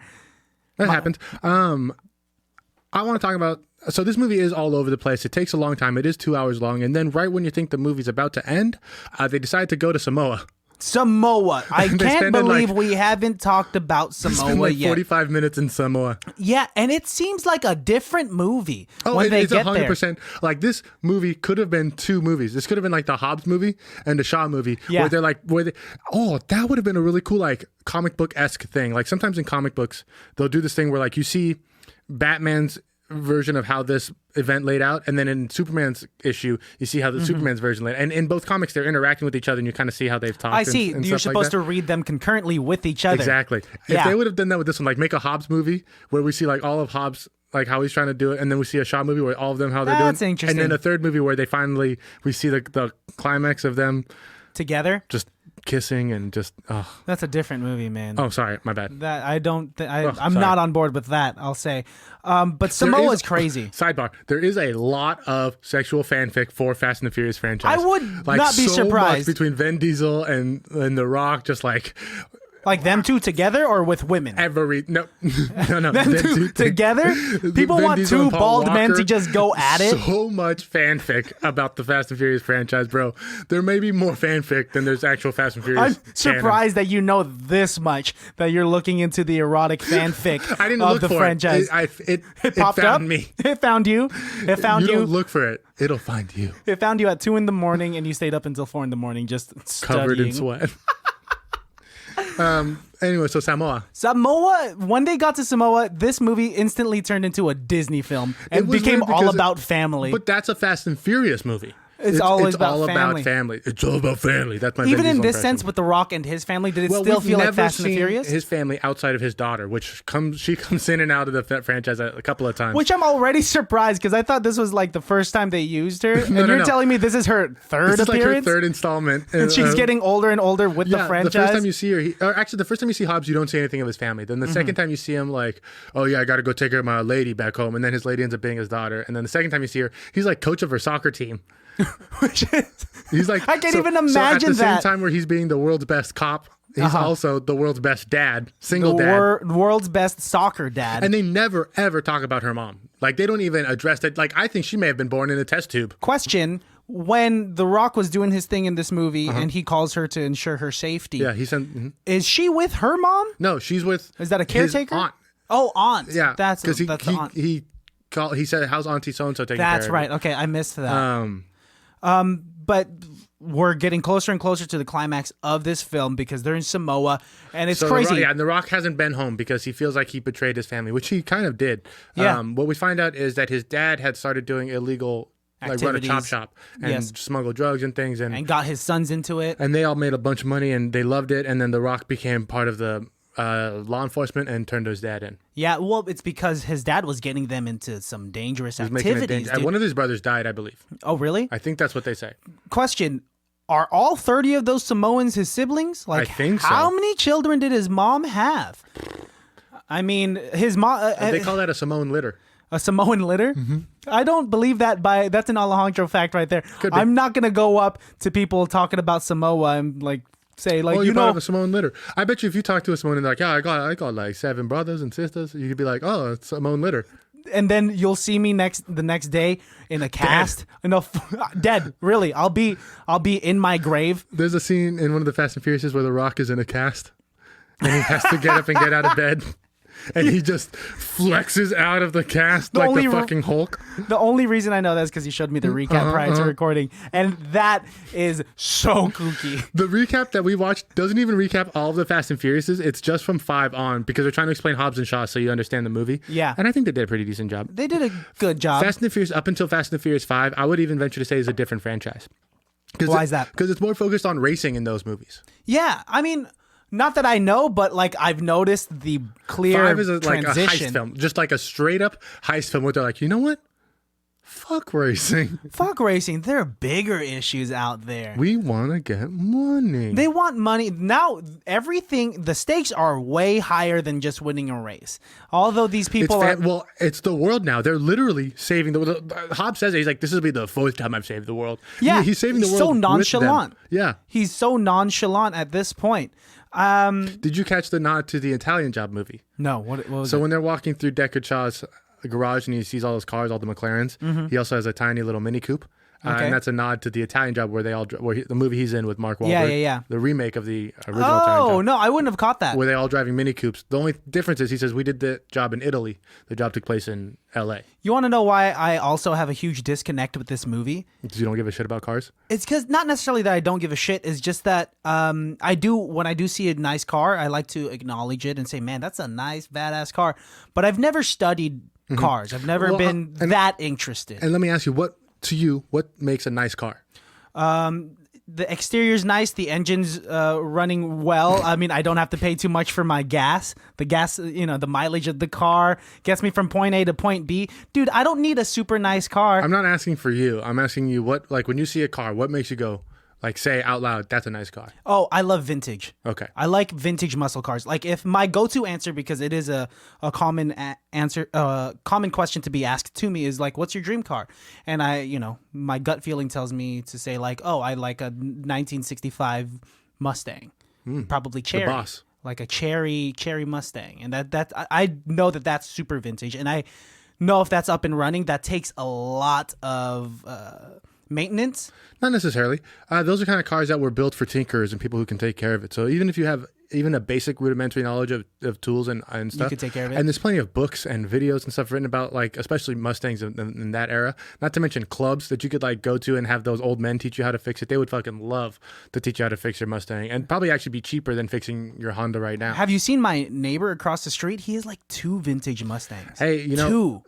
That happens. I want to talk about. So this movie is all over the place. It takes a long time. It is 2 hours long, and then right when you think the movie's about to end, they decide to go to Samoa. I can't believe we haven't talked about Samoa yet. 45 minutes in Samoa. Yeah, and it seems like a different movie when it's they get 100%. there. Like this movie could have been 2 movies. This could have been like the Hobbs movie and the Shaw movie. Yeah. That would have been a really cool like comic book-esque thing. Like sometimes in comic books, they'll do this thing where like you see Batman's version of how this event laid out, and then in Superman's issue you see how the Superman's version laid out. And in both comics they're interacting with each other and you kind of see how they've talked. I see. and you're stuff supposed like to read them concurrently with each other. Exactly. Yeah. If they would have done that with this one, like make a Hobbs movie where we see like all of Hobbs, like how he's trying to do it, and then we see a Shaw movie where all of them how they're doing. That's interesting. And then a third movie where we see the climax of them together. Just kissing and just. Oh, That's a different movie, man. oh sorry, my bad. That I don't. I'm sorry. not on board with that. I'll say. But Samoa is crazy. Sidebar: there is a lot of sexual fanfic for Fast and the Furious franchise. I would not be so surprised. much between Vin Diesel and The Rock, just like. Like them two together or with women? No. Them two together? People Vin want Diesel two and Paul bald men Walker, to just go at it? So much fanfic about the Fast and Furious franchise, bro. There may be more fanfic than there's actual Fast and Furious. I'm surprised that you know this much, that you're looking into the erotic fanfic I didn't of look the for franchise. It popped found up. me. It found you. It found You you. don't look for it. It'll find you. It found you at 2 a.m. and you stayed up until 4 a.m. just studying. Covered in sweat. Anyway, so Samoa. Samoa, when they got to Samoa, this movie instantly turned into a Disney film and was became weird all because about family. But that's a Fast and Furious movie. It's always it's about all family. about family. It's all about family. That's my Even Vin in Diesel this impression. sense, with The Rock and his family, did it Well, still we've feel like never Fast and the seen Furious? his family outside of his daughter, which she comes in and out of the franchise a couple of times. Which I'm already surprised because I thought this was like the first time they used her, and you're telling me this is her third This is like her appearance, third installment, and she's getting older and older with the franchise. The first time you see her, or actually the first time you see Hobbs, you don't see anything of his family. Then the second time you see him, like, oh yeah, I got to go take care of my lady back home, and then his lady ends up being his daughter. And then the second time you see her, he's like coach of her soccer team. Which is, He's like, I can't even so at imagine the same that. time where he's being the world's best cop, he's also the world's best dad, single the dad. world's best soccer dad. And they never ever talk about her mom. Like they don't even address that. Like I think she may have been born in a test tube. Question: when The Rock was doing his thing in this movie, and he calls her to ensure her safety, Yeah, he sent. is she with her mom? No, she's with. Is that a caretaker? His aunt. Oh, aunt. Yeah, that's because the aunt. he said, "How's Auntie so and so taking care That's of right. it?" Okay, I missed that. But we're getting closer and closer to the climax of this film because they're in Samoa, and it's crazy. And The Rock hasn't been home because he feels like he betrayed his family, which he kind of did. Yeah. What we find out is that his dad had started doing illegal, like run a chop Activities. shop and Yes. smuggle drugs and things, And got his sons into it. and they all made a bunch of money and they loved it. And then The Rock became part of the law enforcement and turned his dad in. Yeah, well, it's because his dad was getting them into some dangerous He was making it activities. dangerous. Dude. One of his brothers died, I believe. Oh, really? I think that's what they say. Question: are all 30 of those Samoans his siblings? Like, I think so. How many children did his mom have? I mean, his mom. They call that a Samoan litter. A Samoan litter? Mm-hmm. I don't believe that. That's an Alejandro fact right there. Could be. I'm not gonna go up to people talking about Samoa and like say like Oh, you you know have a Samoan litter. I bet you if you talk to a Samoan and they're like, yeah, I got like 7 brothers and sisters, you could be like, oh, it's Samoan litter. and then you'll see me the next day in a cast dead. Really, I'll be in my grave. There's a scene in one of the Fast and Furious where The Rock is in a cast and he has to get up and get out of bed. And he just flexes out of the cast like the fucking Hulk. The only reason I know that is because you showed me the recap prior to recording, and that is so kooky. The recap that we watched doesn't even recap all of the Fast and Furiouses. It's just from 5 on because they're trying to explain Hobbs and Shaw so you understand the movie. Yeah. And I think they did a pretty decent job. They did a good job. Fast and the Furious, up until Fast and the Furious 5, I would even venture to say is a different franchise. Why is that? Because it's more focused on racing in those movies. Yeah, I mean, not that I know, but like I've noticed the clear 5 is like a transition. heist film, just like a straight up heist film where they're like, you know what? Fuck racing. Fuck racing. There are bigger issues out there. We want to get money. They want money. Now, the stakes are way higher than just winning a race. Although these people well, it's the world now. They're literally saving the world. Hobbs says it. He's like, this will be the 4th time I've saved the world. Yeah, he's saving the world. so with them. nonchalant. Yeah. He's so nonchalant at this point. Did you catch the nod to the Italian Job movie? No, what was So it? when they're walking through Deckard Shaw's garage and he sees all those cars, all the McLarens, he also has a tiny little Mini Coupe. Okay. And that's a nod to the Italian Job where the movie he's in with Mark Wahlberg. Yeah. The remake of the original Italian Job. No, I wouldn't have caught that. Where they all driving Mini Coupes. The only difference is he says we did the job in Italy. The job took place in LA. You want to know why I also have a huge disconnect with this movie? Because you don't give a shit about cars? It's because not necessarily that I don't give a shit. It's just that when I do see a nice car, I like to acknowledge it and say, man, that's a nice, badass car. But I've never studied cars. I've never been that interested. And let me ask you, what makes a nice car? The exterior's nice. The engine's running well. I mean, I don't have to pay too much for my gas. The gas, the mileage of the car gets me from point A to point B. Dude, I don't need a super nice car. I'm not asking for you. I'm asking you when you see a car, what makes you go, Like say out loud, that's a nice car. Oh, I love vintage. Okay. I like vintage muscle cars. Like if my go-to answer, because it is a common answer, common question to be asked to me is like, what's your dream car? And my gut feeling tells me to say like, oh, I like a 1965 Mustang, probably cherry, The boss. like a cherry Mustang. And that I know that's super vintage. And I know if that's up and running, that takes a lot of maintenance. Not necessarily. Those are kind of cars that were built for tinkerers and people who can take care of it. So even if you have even a basic rudimentary knowledge of tools and stuff, you can take care of it. And there's plenty of books and videos and stuff written about like especially Mustangs in that era. Not to mention clubs that you could like go to and have those old men teach you how to fix it. They would fucking love to teach you how to fix your Mustang, and probably actually be cheaper than fixing your Honda right now. Have you seen my neighbor across the street? He has like 2 vintage Mustangs. Hey,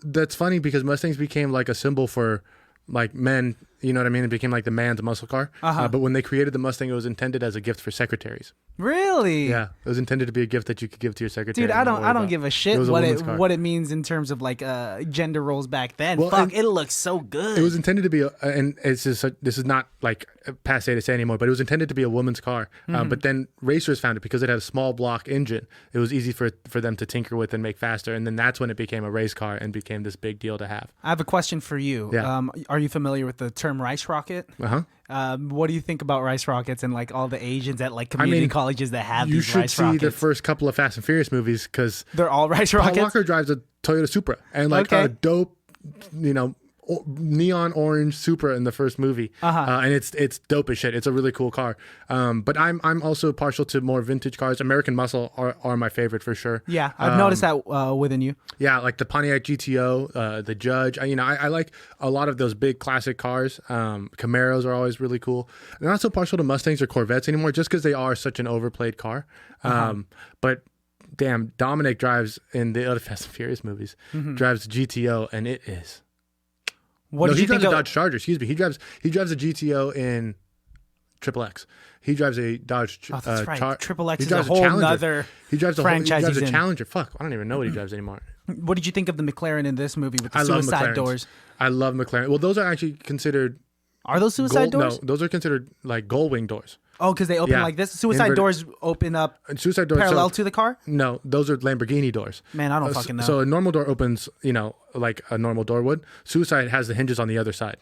that's funny because Mustangs became like a symbol for like men, you know what I mean? It became like the man's muscle car. But when they created the Mustang, it was intended as a gift for secretaries. Really? Yeah, it was intended to be a gift that you could give to your secretary. Dude, I don't give a shit what what it means in terms of like gender roles back then. Well, Fuck, it looks so good. It was intended to be, and this is not like passe to say anymore, but it was intended to be a woman's car. But then racers found it because it had a small block engine. It was easy for them to tinker with and make faster, and then that's when it became a race car and became this big deal to have. I have a question for you. Yeah. Are you familiar with the term rice rocket? What do you think about rice rockets and like all the Asians at like community colleges that have these rice rockets? You should see the first couple of Fast and Furious movies because they're all rice rockets. Paul Walker drives a Toyota Supra and like a dope, neon orange Supra in the first movie, and it's dope as shit. It's a really cool car. But I'm also partial to more vintage cars. American Muscle are my favorite for sure. Yeah, I've noticed that within you. Yeah, like the Pontiac GTO, the Judge. I like a lot of those big classic cars. Camaros are always really cool. I'm not so partial to Mustangs or Corvettes anymore, just because they are such an overplayed car. But damn, Dominic drives in the other Fast and Furious movies, drives GTO, and it is. What did he you drives think a Dodge Charger. Excuse me. He drives a GTO in XXX. He drives a Dodge. Oh, that's right. XXX is a drives whole nother He drives franchise. a Challenger. Fuck, I don't even know what he drives anymore. What did you think of the McLaren in this movie with the suicide doors? I love McLaren. Well, those are actually considered. Are those suicide doors? No, those are considered like gull wing doors. Oh, because they open like this? Suicide doors open up suicide doors, parallel to the car? No, those are Lamborghini doors. Man, I don't fucking know. So a normal door opens, like a normal door would. Suicide has the hinges on the other side.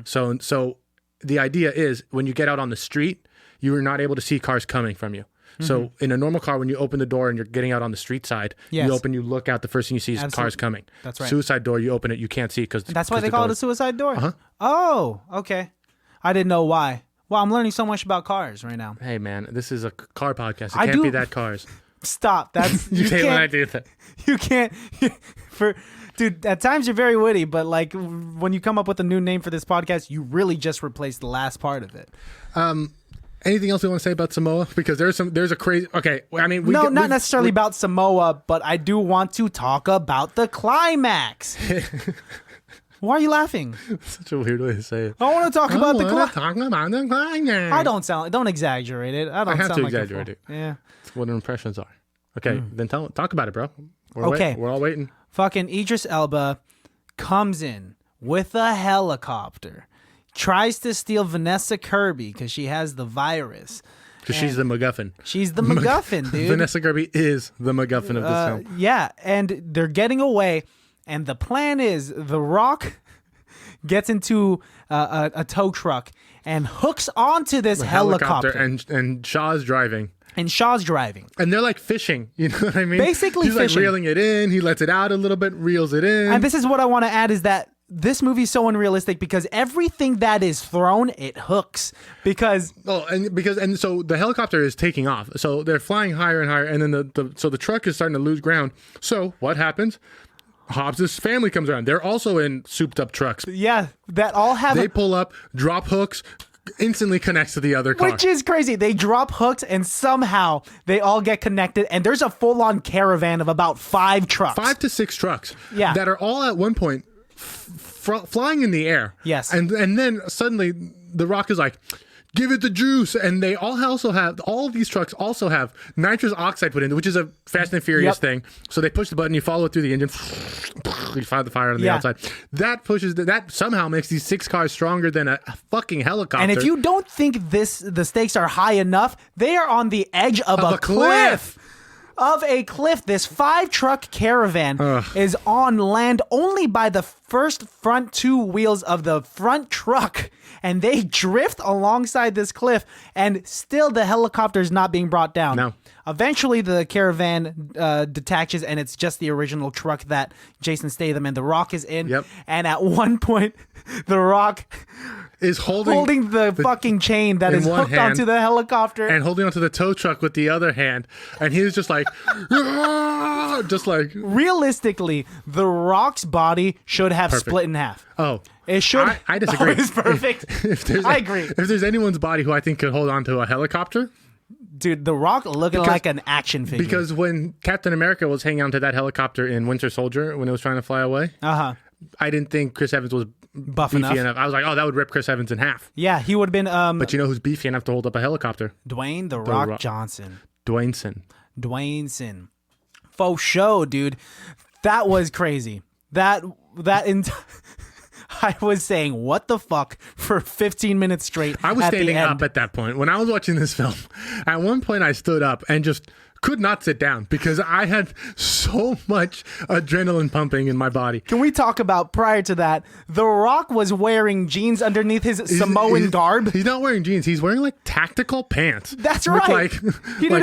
So the idea is when you get out on the street, you are not able to see cars coming from you. So in a normal car, when you open the door and you're getting out on the street side, you look out, the first thing you see is cars coming. That's right. Suicide door, you open it, you can't see because that's why they call it a suicide door? Oh, okay. I didn't know why. Well, I'm learning so much about cars right now. Hey, man, this is a car podcast. It can't be that cars. Stop. That's you hate when I do that. You can't. Dude, at times you're very witty, but like when you come up with a new name for this podcast, you really just replaced the last part of it. Anything else we want to say about Samoa? Because there's a crazy. Okay, I mean, not necessarily about Samoa, but I do want to talk about the climax. Why are you laughing? Such a weird way to say it. I want to talk about the climax. I don't exaggerate it. I have to exaggerate it. Yeah. That's what impressions are. Okay, then talk about it, bro. We're all waiting. Fucking Idris Elba comes in with a helicopter, tries to steal Vanessa Kirby because she has the virus. Because she's the MacGuffin. She's the MacGuffin, dude. Vanessa Kirby is the MacGuffin of this film. Yeah, and they're getting away. And the plan is The Rock gets into a tow truck and hooks onto this helicopter. And Shaw's driving. And Shaw's driving. And they're like fishing. You know what I mean? Basically He's fishing. Like reeling it in. He lets it out a little bit, reels it in. And this is what I want to add is that this movie is so unrealistic because everything that is thrown, it hooks. Because so the helicopter is taking off. So they're flying higher and higher. And then the truck is starting to lose ground. So what happens? Hobbs' family comes around. They're also in souped up trucks. Yeah, that all have... They pull up, drop hooks, instantly connects to the other car. Which is crazy. They drop hooks and somehow they all get connected. And there's a full-on caravan of about 5 trucks. 5 to 6 trucks. Yeah. That are all at one point flying in the air. Yes. And then suddenly The Rock is like, give it the juice. And they all of these trucks also have nitrous oxide put in, which is a Fast and Furious thing. So they push the button, you follow it through the engine, you find the fire on the outside. That somehow makes these 6 cars stronger than a fucking helicopter. And if you don't think the stakes are high enough, they are on the edge of a cliff. Of a cliff. This 5-truck caravan is on land only by the front 2 wheels of the front truck, and they drift alongside this cliff, and still the helicopter is not being brought down. No. Eventually the caravan detaches, and it's just the original truck that Jason Statham and The Rock is in. Yep. And at one point, The Rock is holding the fucking chain that is hooked onto the helicopter and holding onto the tow truck with the other hand, and he was just like just like realistically, The Rock's body should have split in half. It should. I disagree. It's perfect. I agree. If there's anyone's body who I think could hold on to a helicopter, dude, The Rock looking like an action figure. Because when Captain America was hanging onto that helicopter in Winter Soldier when it was trying to fly away, I didn't think Chris Evans was beefy enough. I was like, oh, that would rip Chris Evans in half. Yeah, he would have been. But you know who's beefy enough to hold up a helicopter? Dwayne The Rock Johnson. Dwayneson. Faux show, dude. That was crazy. I was saying, what the fuck, for 15 minutes straight. I was standing up at that point. When I was watching this film, at one point I stood up and just could not sit down because I had so much adrenaline pumping in my body. Can we talk about, prior to that, The Rock was wearing jeans underneath his Samoan garb? He's not wearing jeans. He's wearing like tactical pants. That's right. Like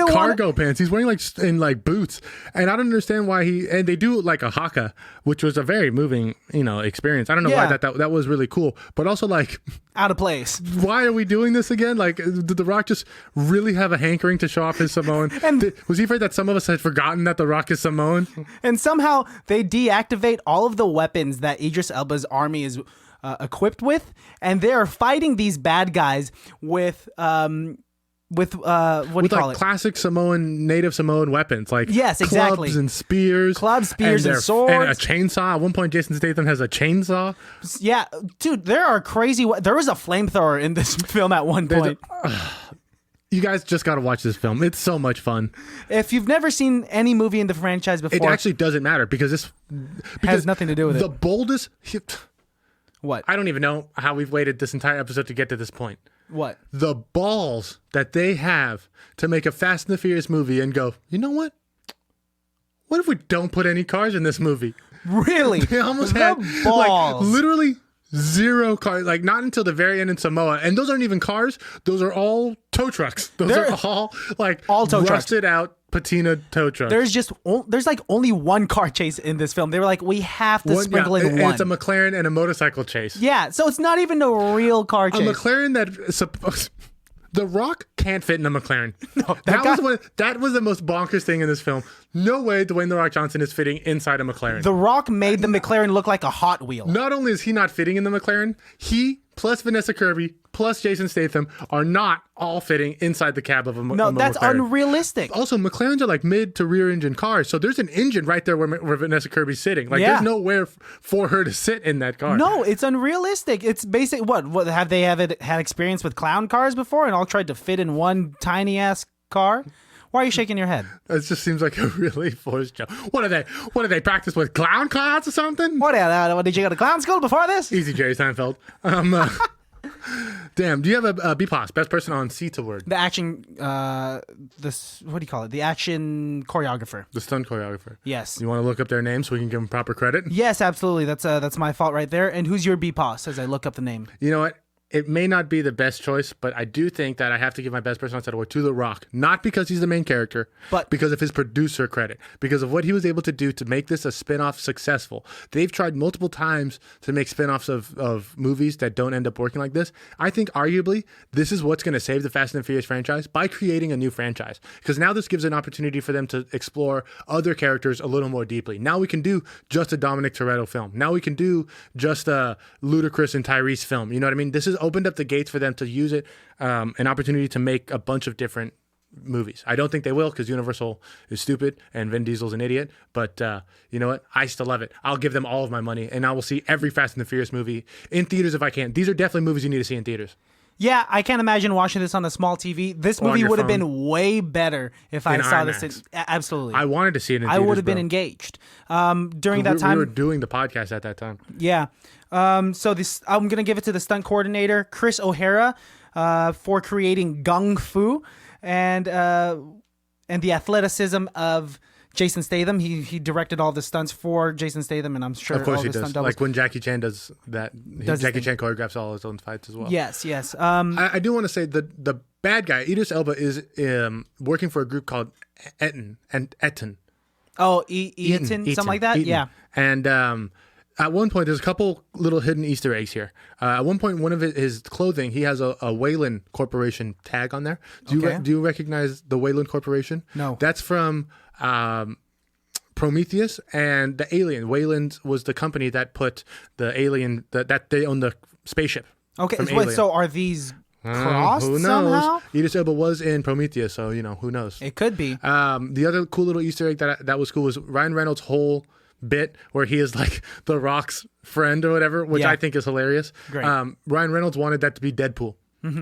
cargo pants. He's wearing like boots. And I don't understand why and they do like a haka, which was a very moving, experience. I don't know why that was really cool, but also like out of place. Why are we doing this again? Like, did The Rock just really have a hankering to show off his Samoan? And was he afraid that some of us had forgotten that The Rock is Samoan? And somehow they deactivate all of the weapons that Idris Elba's army is equipped with, and they're fighting these bad guys with classic native Samoan weapons, like clubs and spears, and swords, and a chainsaw. At one point, Jason Statham has a chainsaw. Yeah, dude, there are crazy. There was a flamethrower in this film at one point. You guys just got to watch this film. It's so much fun. If you've never seen any movie in the franchise before, it actually doesn't matter because has nothing to do with the boldest. What? I don't even know how we've waited this entire episode to get to this point. What? The balls that they have to make a Fast and the Furious movie and go, you know what? What if we don't put any cars in this movie? Really? They almost had balls. Like literally 0 cars, like not until the very end in Samoa. And those aren't even cars. Those are all tow trucks. Those are all tow rusted out patina tow trucks. There's like only one car chase in this film. They were like, we have to sprinkle in one. It's a McLaren and a motorcycle chase. Yeah, so it's not even a real car chase. A McLaren that The Rock can't fit in a McLaren. No, that was the most bonkers thing in this film. No way Dwayne The Rock Johnson is fitting inside a McLaren. The Rock made the McLaren look like a Hot Wheel. Not only is he not fitting in the McLaren, he plus Vanessa Kirby plus Jason Statham are not all fitting inside the cab of a McLaren. No, that's unrealistic. Also, McLarens are like mid to rear engine cars, so there's an engine right there where Vanessa Kirby's sitting. Like, there's nowhere for her to sit in that car. No, it's unrealistic. It's basic. What have they had experience with clown cars before and all tried to fit in one tiny ass car? Why are you shaking your head? It just seems like a really forced joke. What do they practice with clown cars or something? What did you go to clown school before this? Easy, Jerry Seinfeld. Damn. Do you have a B+, best person on C to word? The action. What do you call it? The action choreographer. The stunt choreographer. Yes. You want to look up their name so we can give them proper credit? Yes, absolutely. That's my fault right there. And who's your B+ as I look up the name? You know what? It may not be the best choice, but I do think that I have to give my best person on set award to The Rock. Not because he's the main character, but because of his producer credit. Because of what he was able to do to make this a spin-off successful. They've tried multiple times to make spin-offs of movies that don't end up working like this. I think arguably this is what's going to save the Fast and the Furious franchise by creating a new franchise. Because now this gives an opportunity for them to explore other characters a little more deeply. Now we can do just a Dominic Toretto film. Now we can do just a Ludacris and Tyrese film. You know what I mean? This is opened up the gates for them to use it, an opportunity to make a bunch of different movies. I don't think they will because Universal is stupid and Vin Diesel's an idiot. But you know what? I still love it. I'll give them all of my money, and I will see every Fast and the Furious movie in theaters if I can. These are definitely movies you need to see in theaters. Yeah, I can't imagine watching this on a small TV. This Or on movie your would have phone. been way better if I In saw IMAX. this. Absolutely. I wanted to see it in I theaters, would have been bro. engaged. During that time, we were doing the podcast at that time. yeah. So this, I'm gonna give it to the stunt coordinator, Chris O'Hara, for creating gung fu and the athleticism of Jason Statham. He directed all the stunts for Jason Statham, and I'm sure Of course all he the stunt does. doubles. Like when Jackie Chan does that, Does his Jackie thing. Chan choreographs all his own fights as well. Yes. I do want to say the bad guy, Idris Elba, is working for a group called Eton. Oh, Eaton, something like that. Eaton. Yeah. And at one point, there's a couple little hidden Easter eggs here. At one point, one of his clothing, he has a Wayland Corporation tag on there. Do you recognize the Wayland Corporation? No. That's from Prometheus and the Alien. Wayland was the company that put the alien that they own the spaceship. Okay. from Wait, Alien. so are these crossed Who knows? somehow? Idris Elba was in Prometheus, so who knows? It could be. The other cool little Easter egg that was cool was Ryan Reynolds' whole bit where he is like The Rock's friend or whatever, which Yeah. I think is hilarious. Great. Ryan Reynolds wanted that to be Deadpool.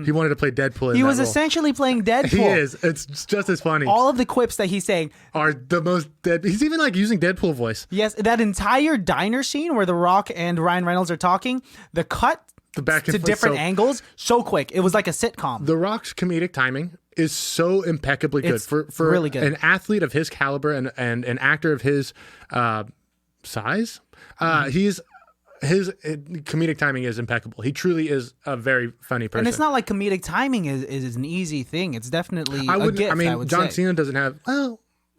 He wanted to play Deadpool. He was that role. essentially playing Deadpool. He is. It's just as funny. All of the quips that he's saying. Are the most dead. He's even like using Deadpool voice. Yes, that entire diner scene where The Rock and Ryan Reynolds are talking, the cut The back and to forth, different so- angles, so quick. It was like a sitcom. The Rock's comedic timing is so impeccably good It's for really good. an athlete of his caliber and an actor of his size. His comedic timing is impeccable. He truly is a very funny person. And it's not like comedic timing is an easy thing. It's definitely a gift, I would John say. Cena doesn't have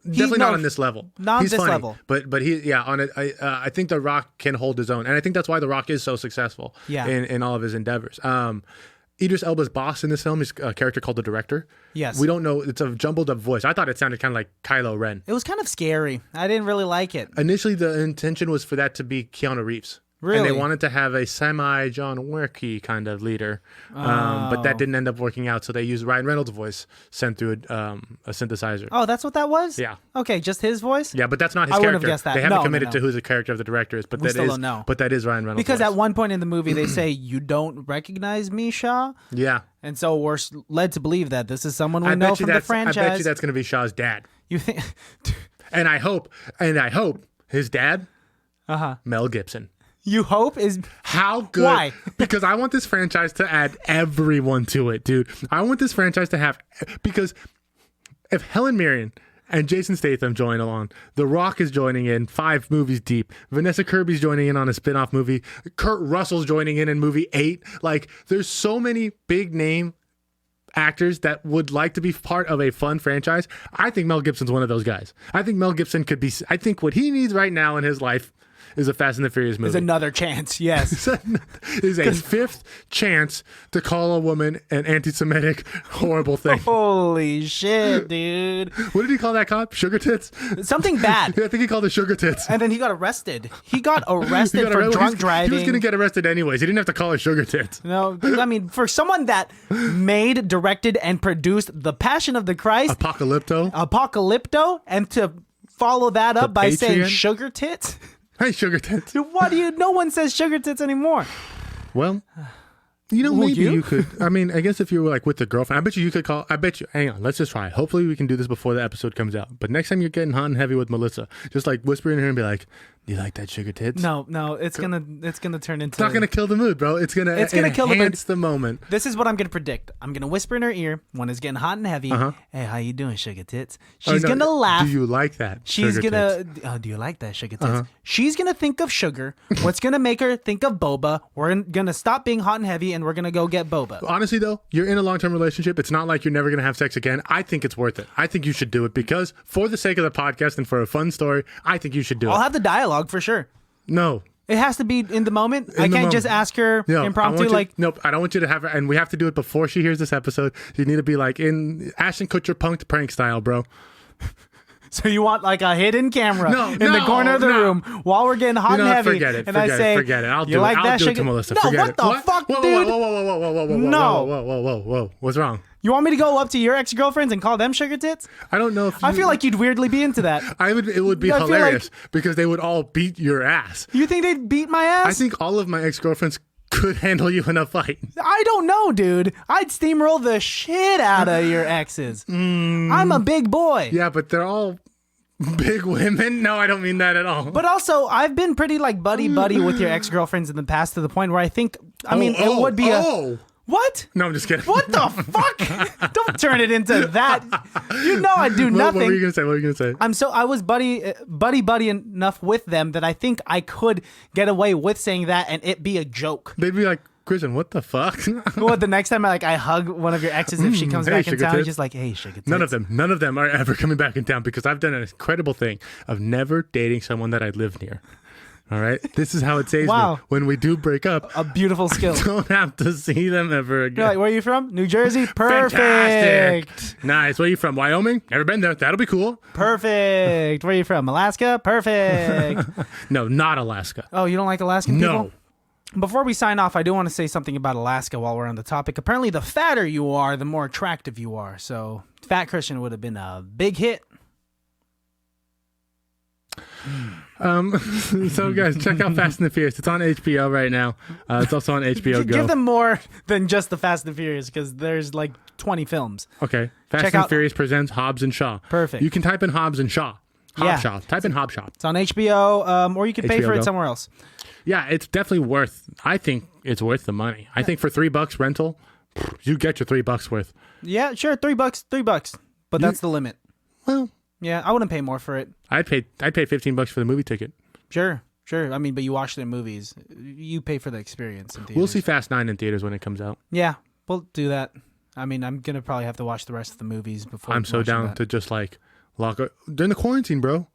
definitely not on this level. Not on He's this funny, level. But he on it. I think The Rock can hold his own, and I think that's why The Rock is so successful. Yeah. In all of his endeavors. Idris Elba's boss in this film is a character called the Director. Yes. We don't know. It's a jumbled up voice. I thought it sounded kind of like Kylo Ren. It was kind of scary. I didn't really like it. Initially, the intention was for that to be Keanu Reeves. Really? And they wanted to have a semi-John Wick-y kind of leader. But that didn't end up working out, so they used Ryan Reynolds' voice sent through a synthesizer. Oh, that's what that was? Yeah. Okay, just his voice? Yeah, but that's not his I wouldn't character. have guessed that. They haven't No, committed no. to who the character of the director is, but We that still is don't know. But that is Ryan Reynolds' Because voice. at one point in the movie, they say, "You don't recognize me, Shaw?" Yeah. And so we're led to believe that this is someone we I know bet you from the that's franchise. I bet you that's going to be Shaw's dad. You think? And I hope his dad, Mel Gibson. You hope is How good? Why? Because I want this franchise to add everyone to it, dude. I want this franchise to have, because if Helen Mirren and Jason Statham join along, The Rock is joining in 5 movies deep. Vanessa Kirby's joining in on a spin-off movie. Kurt Russell's joining in movie 8. Like, there's so many big name actors that would like to be part of a fun franchise. I think Mel Gibson's one of those guys. I think Mel Gibson could be, I think what he needs right now in his life is a Fast and the Furious movie. is another chance. Yes. Is a 5th chance to call a woman an anti-Semitic horrible thing. Holy shit, dude! What did he call that cop? Sugar tits? Something bad. I think he called it sugar tits. And then he got arrested. He got arrested He got for arrested. drunk driving. He was going to get arrested anyways. He didn't have to call it sugar tits. No, I mean, for someone that made, directed, and produced The Passion of the Christ, Apocalypto, and to follow that up by saying Patreon? sugar tits. Hey, sugar tits. What do you? No one says sugar tits anymore. Well, maybe you? you could. I mean, I guess if you were like with the girlfriend, I bet you could call. Hang on, let's just try it. Hopefully we can do this before the episode comes out. But next time you're getting hot and heavy with Melissa, just like whisper in her and be like, "Do you like that sugar tits?" No, it's gonna turn into. It's not gonna kill the mood, bro. It's gonna kill the mood. enhance the moment. This is what I'm gonna predict. I'm gonna whisper in her ear when it's getting hot and heavy. Hey, how you doing, sugar tits? She's Oh, no, gonna laugh. Do you like that? She's sugar gonna. tits? Oh, do you like that, sugar tits? She's gonna think of sugar. What's gonna make her think of boba? We're gonna stop being hot and heavy, and we're gonna go get boba. Honestly, though, you're in a long-term relationship. It's not like you're never gonna have sex again. I think it's worth it. I think you should do it because, for the sake of the podcast and for a fun story, I think you should do I'll it. have the dialogue for sure. No. It has to be in the moment. I the can't just moment. ask her No, impromptu nope, I don't want you to have her, and we have to do it before she hears this episode. You need to be like in Ashton Kutcher punked prank style, bro. So you want like a hidden camera No, in the no, corner of the no. room while we're getting hot You know and what? heavy. Forget it. And I say, forget it. I'll you do like it. that I'll do it sugar- to Melissa. No, Forget what it. the fuck, whoa, dude? Whoa. No. Whoa. What's wrong? You want me to go up to your ex-girlfriends and call them sugar tits? I don't know if I feel like you'd weirdly be into that. it would be I feel hilarious because they would all beat your ass. You think they'd beat my ass? I think all of my ex-girlfriends could handle you in a fight. I don't know, dude. I'd steamroll the shit out of your exes. I'm a big boy. Yeah, but they're all big women. No, I don't mean that at all. But also, I've been pretty like buddy with your ex-girlfriends in the past to the point where I think, it would be What? No, I'm just kidding. What the fuck? Don't turn it into that. You know I do nothing. What were you gonna say? I was buddy enough with them that I think I could get away with saying that and it be a joke. They'd be like, Christian, what the fuck? Well, the next time I hug one of your exes if she comes back in town, it's just like, hey, sugar tits. None of them are ever coming back in town because I've done an incredible thing of never dating someone that I live near. All right, this is how it saves me. When we do break up, a beautiful skill. Don't have to see them ever again. You're like, where are you from? New Jersey? Perfect. Fantastic. Nice. Where are you from? Wyoming? Never been there. That'll be cool. Perfect. Where are you from? Alaska? Perfect. No, not Alaska. Oh, you don't like Alaskan people? No. Before we sign off, I do want to say something about Alaska while we're on the topic. Apparently, the fatter you are, the more attractive you are. So, Fat Christian would have been a big hit. So guys, check out Fast and the Furious. It's on HBO right now. It's also on HBO Go. Give them more than just the Fast and the Furious because there's like 20 films. Okay. Fast and Furious presents Hobbs and Shaw. Perfect. You can type in Hobbs and Shaw. Shaw. Type in Hobbs Shaw. It's on HBO, or you can pay HBO for it Go. somewhere else. Yeah, it's definitely I think it's worth the money. I think for $3 rental, you get your $3 worth. Yeah, sure, $3. But that's the limit. Well, yeah, I wouldn't pay more for it. I'd pay $15 for the movie ticket. Sure. I mean, but you watch it in movies. You pay for the experience in theaters. We'll see Fast 9 in theaters when it comes out. Yeah, we'll do that. I mean, I'm going to probably have to watch the rest of the movies before. I'm so down to just like lock up. During the quarantine, bro.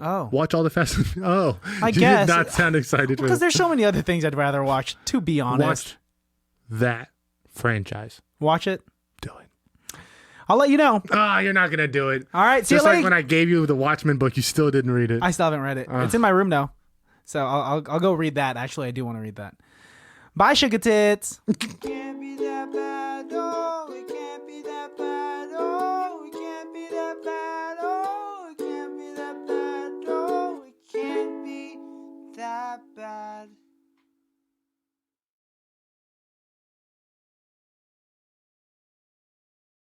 Oh. Watch all the Fast. Oh. I guess. You did not sound excited. Because there's so many other things I'd rather watch, to be honest. Watch that franchise. Watch it. Do it. I'll let you know. You're not going to do it. All right, see Just you like later. when I gave you the Watchmen book, you still didn't read it. I still haven't read it. It's in my room now. So I'll go read that. Actually, I do want to read that. Bye, sugar tits.